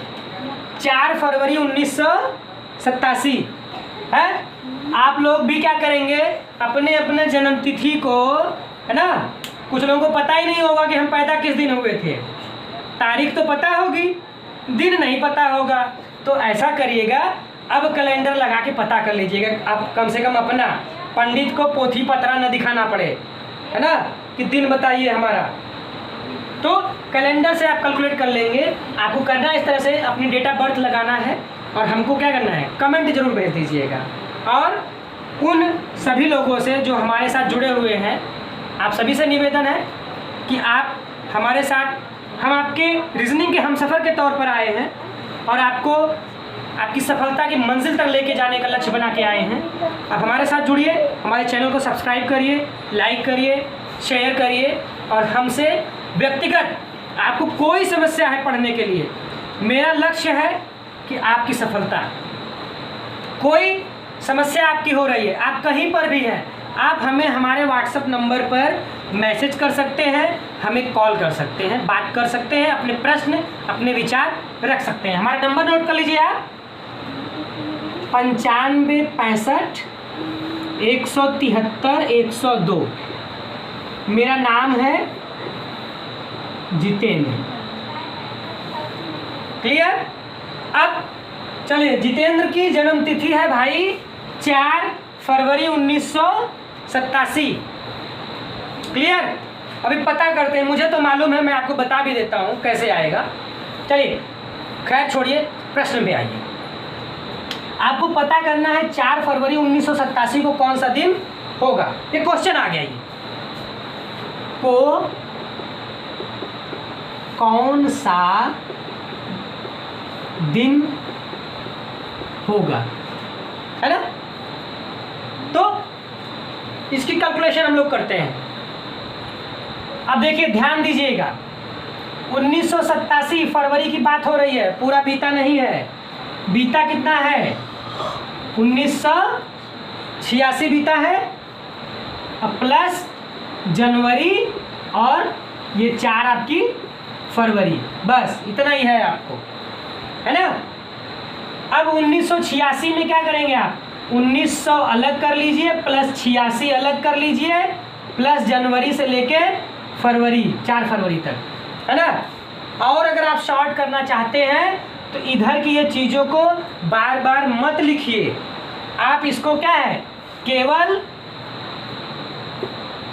4 फरवरी 1987 है। आप लोग भी क्या करेंगे, अपने अपने जन्मतिथि को, है ना, कुछ लोगों को पता ही नहीं होगा कि हम पैदा किस दिन हुए थे, तारीख तो पता होगी, दिन नहीं पता होगा, तो ऐसा करिएगा, अब कैलेंडर लगा के पता कर लीजिएगा, आप कम से कम अपना, पंडित को पोथी पत्रा न दिखाना पड़े, है ना, कि दिन बताइए हमारा। तो कैलेंडर से आप कैलकुलेट कर लेंगे। आपको करना इस तरह से, अपनी डेट ऑफ बर्थ लगाना है और हमको क्या करना है, कमेंट जरूर भेज दीजिएगा। और उन सभी लोगों से जो हमारे साथ जुड़े हुए हैं, आप सभी से निवेदन है कि आप हमारे साथ, हम आपके रीजनिंग के हमसफ़र के तौर पर आए हैं और आपको आपकी सफलता की मंजिल तक लेके जाने का लक्ष्य बना के आए हैं। आप हमारे साथ जुड़िए, हमारे चैनल को सब्सक्राइब करिए, लाइक करिए, शेयर करिए और हमसे व्यक्तिगत आपको कोई समस्या है पढ़ने के लिए, मेरा लक्ष्य है कि आपकी सफलता। कोई समस्या आपकी हो रही है, आप कहीं पर भी हैं, आप हमें हमारे व्हाट्सएप नंबर पर मैसेज कर सकते हैं, हमें कॉल कर सकते हैं, बात कर सकते हैं, अपने प्रश्न, अपने विचार रख सकते हैं। हमारा नंबर नोट कर लीजिए आप, 95 65 173 102। मेरा नाम है जितेंद्र। क्लियर? अब चलिए, जितेंद्र की जन्म तिथि है भाई 4 फरवरी 1987। क्लियर? अभी पता करते हैं, मुझे तो मालूम है, मैं आपको बता भी देता हूँ कैसे आएगा। चलिए खैर छोड़िए, प्रश्न पे आइए। आपको पता करना है 4 फरवरी 1987 को कौन सा दिन होगा। ये क्वेश्चन आ गया, ये को कौन सा दिन होगा, है ना। तो इसकी कैलकुलेशन हम लोग करते हैं। अब देखिए, ध्यान दीजिएगा, 1987 फरवरी की बात हो रही है, पूरा बीता नहीं है। बीता कितना है, 1986 बीता है, प्लस जनवरी और ये 4 आपकी फरवरी, बस इतना ही है आपको, है ना। अब 1986 में क्या करेंगे आप, 1900 अलग कर लीजिए, प्लस 86 अलग कर लीजिए, प्लस जनवरी से लेके फरवरी 4 फरवरी तक, है ना। और अगर आप शॉर्ट करना चाहते हैं तो इधर की ये चीज़ों को बार बार मत लिखिए, आप इसको क्या है, केवल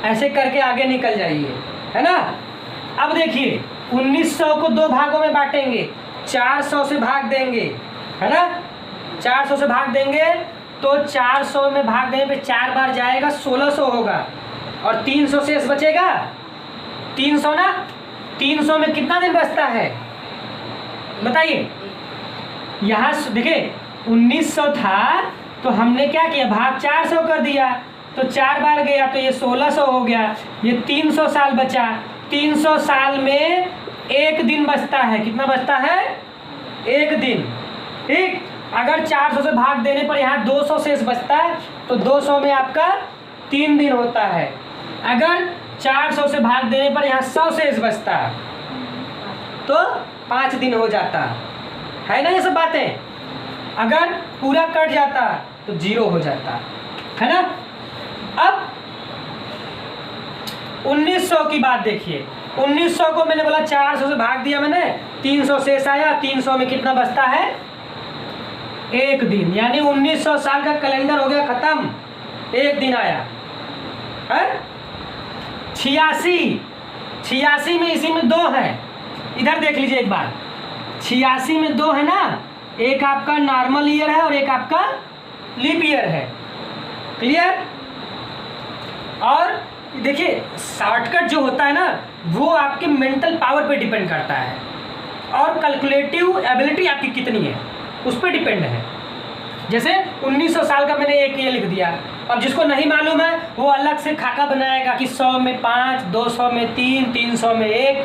ऐसे करके आगे निकल जाइए, है ना। अब देखिए, 1900 को 2 भागों में बांटेंगे, 400 से भाग देंगे, है ना। 400 से भाग देंगे तो 400 में भाग देने पे 4 बार जाएगा, 1600 होगा, और 300 शेष बचेगा, 300 ना। 300 में कितना दिन बचता है बताइए। यहाँ देखिए, 1900 था तो हमने क्या किया, भाग 400 कर दिया, तो 4 बार गया तो ये 1600 हो गया, ये 300 साल बचा। 300 साल में 1 दिन बचता है, कितना बचता है, 1 दिन, ठीक। अगर 400 से भाग देने पर यहाँ 200 शेष बचता है तो 200 में आपका 3 दिन होता है। अगर 400 से भाग देने पर यहाँ 100 शेष बचता है तो 5 दिन हो जाता है ना। ये सब बातें अगर पूरा कट जाता तो 0 हो जाता है ना। अब 1900 की बात देखिए, 1900 को मैंने बोला 400 से भाग दिया मैंने, 300 शेष आया, 300 में कितना बचता है, 1 दिन, यानी 1900 साल का कैलेंडर हो गया खत्म, 1 दिन आया है। 86 में, इसी में 2 है, इधर देख लीजिए एक बार, 86 में 2 है ना, एक आपका नॉर्मल ईयर है और एक आपका लीप ईयर है। क्लियर? और देखिए, शॉर्टकट जो होता है ना, वो आपके मेंटल पावर पे डिपेंड करता है और कैलकुलेटिव एबिलिटी आपकी कितनी है उस पर डिपेंड है। जैसे 1900 साल का मैंने एक ये लिख दिया, अब जिसको नहीं मालूम है वो अलग से खाका बनाएगा कि 100 में 5, 200 में 3, 300 में 1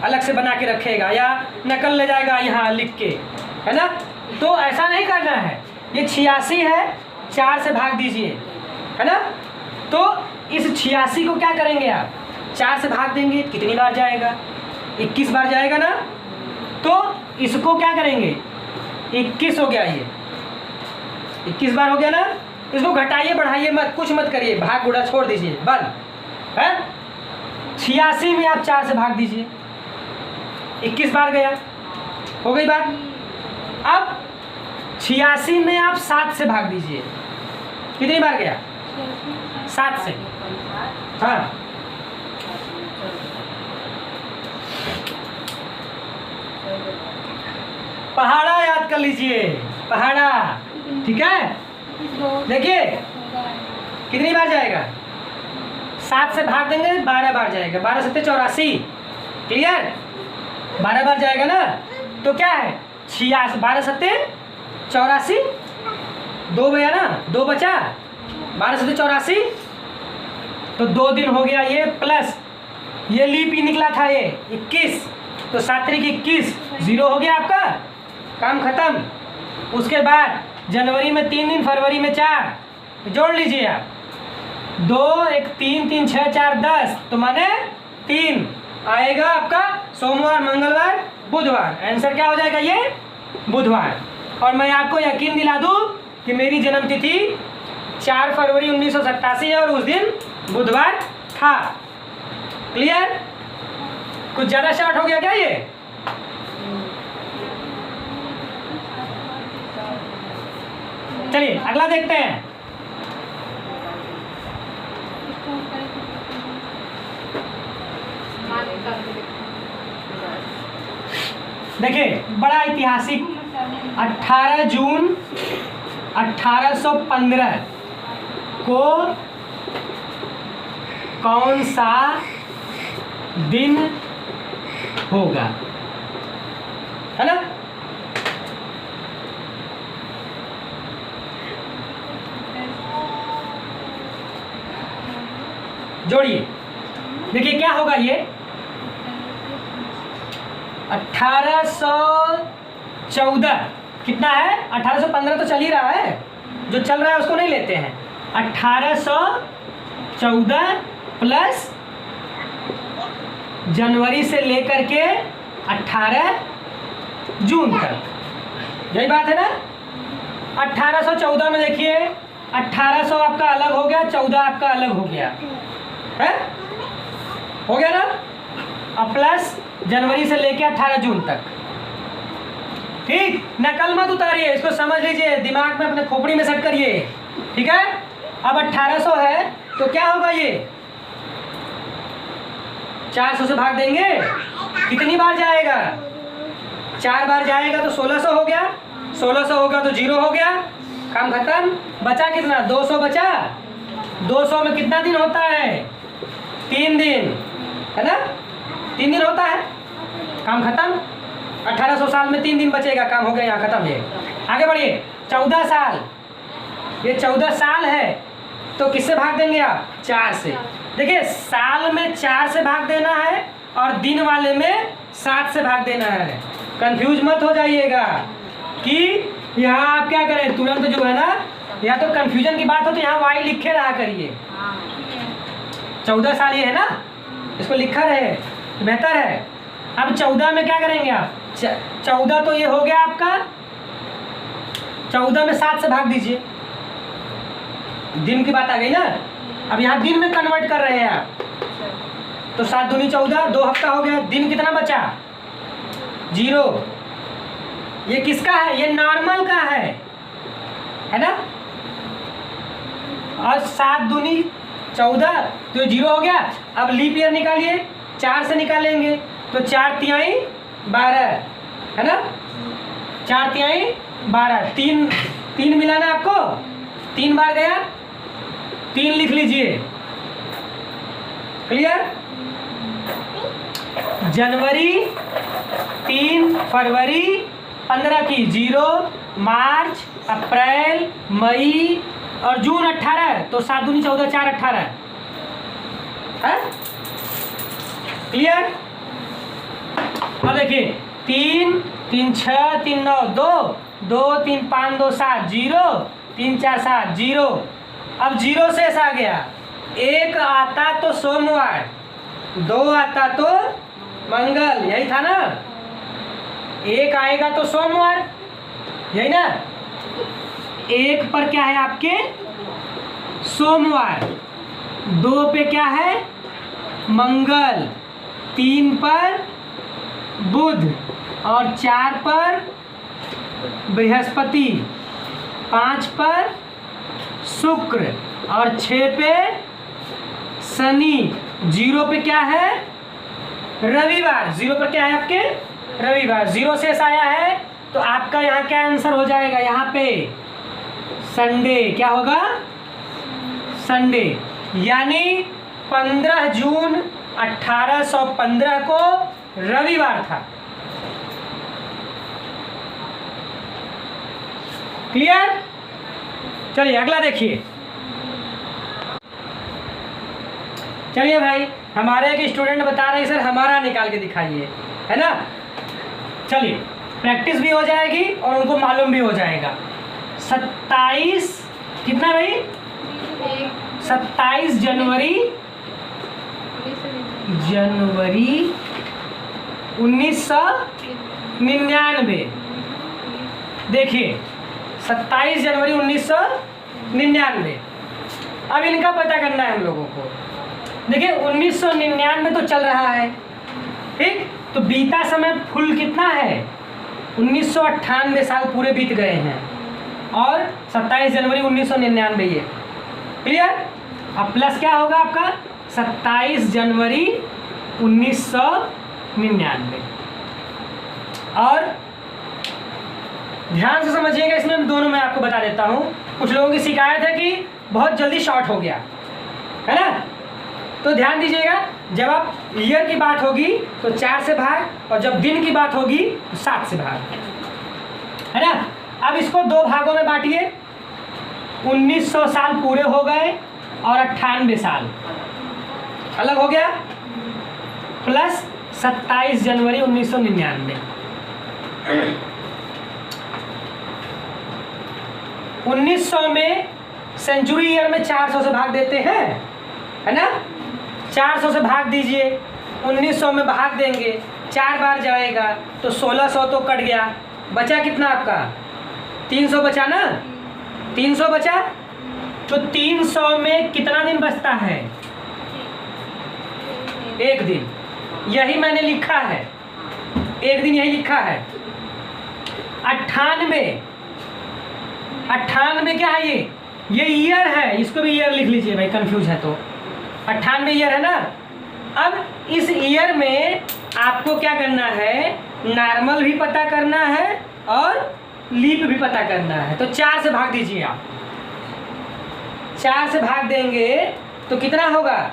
अलग से बना के रखेगा, या नकल ले जाएगा यहाँ लिख के, है ना। तो ऐसा नहीं करना है। ये 86 है, 4 से भाग दीजिए, है ना। तो इस 86 को क्या करेंगे आप, 4 से भाग देंगे, कितनी बार जाएगा, 21 बार जाएगा ना। तो इसको क्या करेंगे, 21 हो गया, ये 21 बार हो गया ना। इसको घटाइए बढ़ाइए मत, कुछ मत करिए, भाग गुड़ा छोड़ दीजिए, बंद है। 86 में आप 4 से भाग दीजिए, 21 बार गया, हो गई बात। अब 86 में आप 7 से भाग दीजिए, कितनी बार गया, 7 से, हाँ पहाड़ा याद कर लीजिए, पहाड़ा। ठीक है, देखिए कितनी बार जाएगा, 7 से भाग देंगे 12 बार जाएगा, 12 सत्ते 84। क्लियर, 12 बार जाएगा ना, तो क्या है 86, 12 सत्ते 84, 2 बया ना, 2 बचा, 12 सत्ते 84, तो 2 दिन हो गया ये, प्लस ये लीप ही निकला था ये 21, तो 7 तारीख 21, 0 हो गया आपका, काम खत्म। उसके बाद जनवरी में 3 दिन, फरवरी में 4, जोड़ लीजिए आप, 2 1 3 3 6 4 10, तो माने 3 आएगा आपका सोमवार, मंगलवार, बुधवार। आंसर क्या हो जाएगा ये, बुधवार। और मैं आपको यकीन दिला दूं कि मेरी जन्म तिथि 4 फरवरी 1987 है और उस दिन बुधवार था। क्लियर, कुछ ज़्यादा शॉर्ट हो गया क्या ये? चलिए अगला देखते हैं। देखिए बड़ा ऐतिहासिक 18 जून 1815 को कौन सा दिन होगा, है ना? जोड़िए, देखिए क्या होगा ये, 1814, कितना है 1815 तो चल ही रहा है, जो चल रहा है उसको नहीं लेते हैं। 1814 प्लस जनवरी से लेकर के 18 जून तक, यही बात है ना। 1814 में देखिए 1800 आपका अलग हो गया, 14 आपका अलग हो गया है, हो गया ना, अब प्लस जनवरी से लेके 18 जून तक। ठीक, नकल मत उतारिए, इसको समझ लीजिए, दिमाग में अपने खोपड़ी में सेट करिए। ठीक है, अब 1800 है तो क्या होगा ये, 400 से भाग देंगे, कितनी बार जाएगा, 4 बार जाएगा तो 1600 हो गया, 1600 होगा तो 0 हो गया, काम खत्म। बचा कितना, 200 बचा, 200 में कितना दिन होता है, 3 दिन, है ना, 3 दिन होता है, काम खत्म। 1800 साल में 3 दिन बचेगा, काम हो गया, यहाँ खत्म है। आगे बढ़िए, 14 साल, ये 14 साल है तो किससे भाग देंगे आप, 4 से। देखिए साल में 4 से भाग देना है और दिन वाले में 7 से भाग देना है, कंफ्यूज मत हो जाइएगा कि यहाँ आप क्या करें, तुरंत जो है ना, या तो कंफ्यूजन की बात हो तो यहाँ वाई लिखे रहा करिए। 14 साल ये है ना, इसको लिखा रहे तो बेहतर है। अब 14 में क्या करेंगे आप, 14 तो ये हो गया आपका, 14 में 7 से भाग दीजिए, दिन की बात आ गई ना। अब यहाँ दिन में कन्वर्ट कर रहे हैं आप, तो 7 दूनी 14, 2 हफ्ता हो गया, दिन कितना बचा, 0। ये किसका है, ये नॉर्मल का है ना। और 7 दूनी 14 तो 0 हो गया। अब लीप ईयर निकालिए, 4 से निकालेंगे तो 4 तिहाई 12, है ना, 4 तिहाई 12, 3 मिलाना आपको, 3 बार गया, 3 लिख लीजिए। क्लियर, जनवरी 3, फरवरी 15 की 0, मार्च, अप्रैल, मई और जून 18, तो 7 दूनी 14, 4 18 है। क्लियर, अब देखिए 3 3 6 3 9 2 2 3 5 2 7 0 3 4 7 0। अब 0 शेष आ गया, 1 आता तो सोमवार, 2 आता तो मंगल, यही था ना, 1 आएगा तो सोमवार, यही ना। 1 पर क्या है आपके, सोमवार, 2 पे क्या है, मंगल, 3 पर बुध और 4 पर बृहस्पति, 5 पर शुक्र और 6 पे शनि, 0 पे क्या है, रविवार। 0 पर क्या है आपके, रविवार। 0 शेष आया है तो आपका यहाँ क्या आंसर हो जाएगा, यहाँ पे संडे क्या होगा, संडे। यानी 15 जून 1815 को रविवार था। क्लियर? चलिए अगला देखिए। चलिए भाई, हमारे एक स्टूडेंट बता रहे हैं सर हमारा निकाल के दिखाइए, है ना। चलिए प्रैक्टिस भी हो जाएगी और उनको मालूम भी हो जाएगा। 27 कितना भाई, 27 जनवरी 1999। देखिए 27 जनवरी 1999। अब इनका पता करना है हम लोगों को। देखिए 1999 तो चल रहा है, ठीक, तो बीता समय फुल कितना है, 1998 साल पूरे बीत गए हैं और 27 जनवरी 1999 ये। क्लियर? अब प्लस क्या होगा आपका, 27 जनवरी 1999। और ध्यान से समझिएगा, इसमें दोनों मैं आपको बता देता हूँ। कुछ लोगों की शिकायत है कि बहुत जल्दी शॉर्ट हो गया, है ना। तो ध्यान दीजिएगा, जब आप ईयर की बात होगी तो 4 से भाग, और जब दिन की बात होगी तो 7 से भाग, है ना। अब इसको 2 भागों में बांटिए। 1900 साल पूरे हो गए और 98 साल अलग हो गया, प्लस 27 जनवरी 1999। 1900 में सेंचुरी ईयर में 400 से भाग देते हैं, है ना। 400 से भाग दीजिए, 1900 में भाग देंगे, 4 बार जाएगा तो 1600 तो कट गया, बचा कितना आपका, 300 बचा ना, 300 बचा। तो 300 में कितना दिन बचता है, 1 दिन। यही मैंने लिखा है, 1 दिन यही लिखा है। 98 क्या है, ये ईयर है, इसको भी ईयर लिख लीजिए भाई, कंफ्यूज है तो। 98 ईयर है ना। अब इस ईयर में आपको क्या करना है, नॉर्मल भी पता करना है और लीप भी पता करना है। तो 4 से भाग दीजिए आप, 4 से भाग देंगे तो कितना होगा,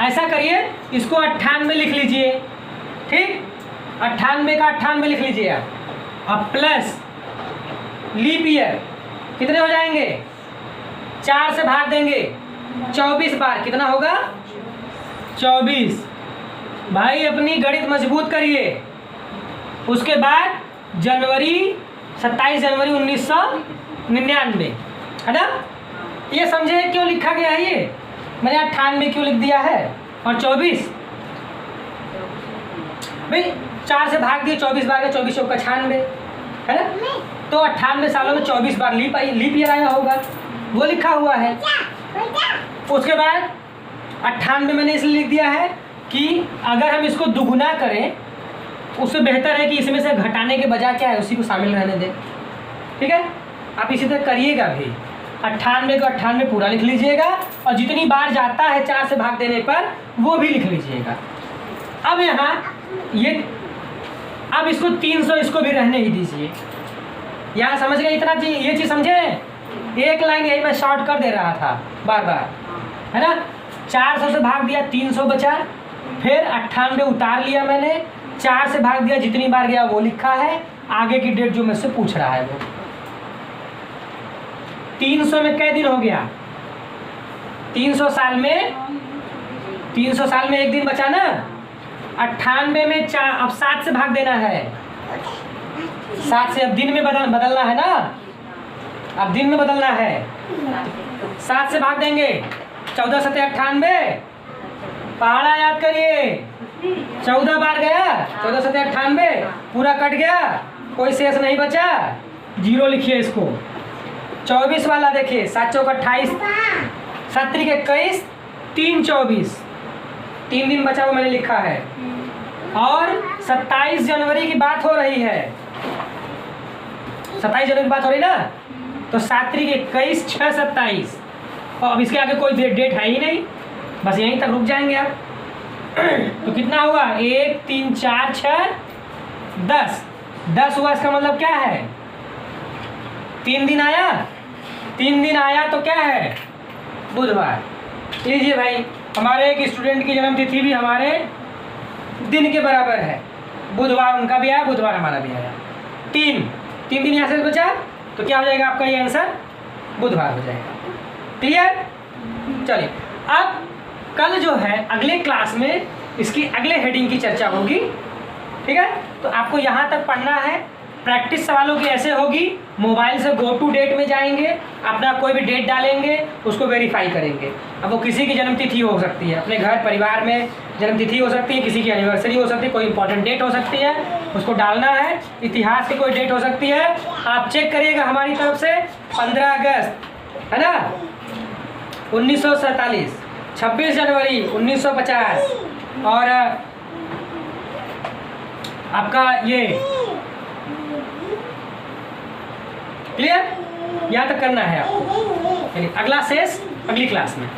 ऐसा करिए, इसको 98 लिख लीजिए, ठीक, 98 का 98 लिख लीजिए आप। अब प्लस लीप ईयर कितने हो जाएंगे, 4 से भाग देंगे 24 बार, कितना होगा 24। भाई अपनी गणित मजबूत करिए। उसके बाद जनवरी 27 जनवरी 1999, है ना। ये समझे क्यों लिखा गया है, ये मैंने 98 क्यों लिख दिया है और 24। भाई 4 से भाग दिए, 24 बार का 24 का 96, है ना। तो 98 सालों में 24 बार लीप ईयर आया होगा, वो लिखा हुआ है। उसके बाद 98 मैंने इसलिए लिख दिया है कि अगर हम इसको दुगुना करें, उससे बेहतर है कि इसमें से घटाने के बजाय क्या है, उसी को शामिल रहने दें, ठीक है। आप इसी तरह करिएगा भी, 98 को 98 पूरा लिख लीजिएगा और जितनी बार जाता है 4 से भाग देने पर वो भी लिख लीजिएगा। अब यहाँ ये, अब इसको 300 इसको भी रहने ही दीजिए। यहाँ समझ गए इतना चीज, ये चीज़ समझे। एक लाइन यही मैं शॉर्ट कर दे रहा था बार बार, है ना। 400 से भाग दिया, 300 बचा, फिर 98 उतार लिया मैंने, 4 से भाग दिया, जितनी बार गया वो लिखा है, आगे की डेट जो मुझसे पूछ रहा है वो। 300 में कै दिन हो गया, 300 साल में 1 दिन बचा ना। 98 में 4, अब 7 से भाग देना है, 7 से अब दिन में बदलना है ना, अब दिन में बदलना है। 7 से भाग देंगे, 14 7 98, पहाड़ा याद करिए, 14 बार गया, 14 7 98 पूरा कट गया, कोई शेष नहीं बचा, 0 लिखिए इसको। 24 वाला देखिए, 7 चौक 28, 7 त्रिक 21, 3 24, 3 दिन बचा वो मैंने लिखा है। और 27 जनवरी की बात हो रही है, 27 जनवरी की बात हो रही ना, तो 7 त्रिक 21 6 27, और अब इसके आगे कोई डेट है ही नहीं, बस यहीं तक रुक जाएंगे आप। तो कितना हुआ, 1 3 4 6 10 10 हुआ, इसका मतलब क्या है 3 दिन आया, 3 दिन आया तो क्या है बुधवार। लीजिए भाई, हमारे एक स्टूडेंट की जन्म तिथि भी हमारे दिन के बराबर है, बुधवार उनका भी आया, बुधवार हमारा भी आया। 3 दिन यहाँ से बचा तो क्या हो जाएगा आपका ये आंसर बुधवार हो जाएगा। क्लियर? चलिए, अब कल जो है अगले क्लास में इसकी अगले हेडिंग की चर्चा होगी। ठीक है, तो आपको यहाँ तक पढ़ना है। प्रैक्टिस सवालों की ऐसे होगी, मोबाइल से गो टू डेट में जाएंगे, अपना कोई भी डेट डालेंगे, उसको वेरीफाई करेंगे। अब वो किसी की जन्मतिथि हो सकती है, अपने घर परिवार में जन्मतिथि हो सकती है, किसी की एनिवर्सरी हो सकती है, कोई इंपॉर्टेंट डेट हो सकती है, उसको डालना है। इतिहास की कोई डेट हो सकती है, आप चेक करिएगा हमारी तरफ से 15 अगस्त है ना 1947, 26 जनवरी 1950 और आपका ये क्लियर, यहाँ तक करना है आपको। चलिए, अगला शेष अगली क्लास में।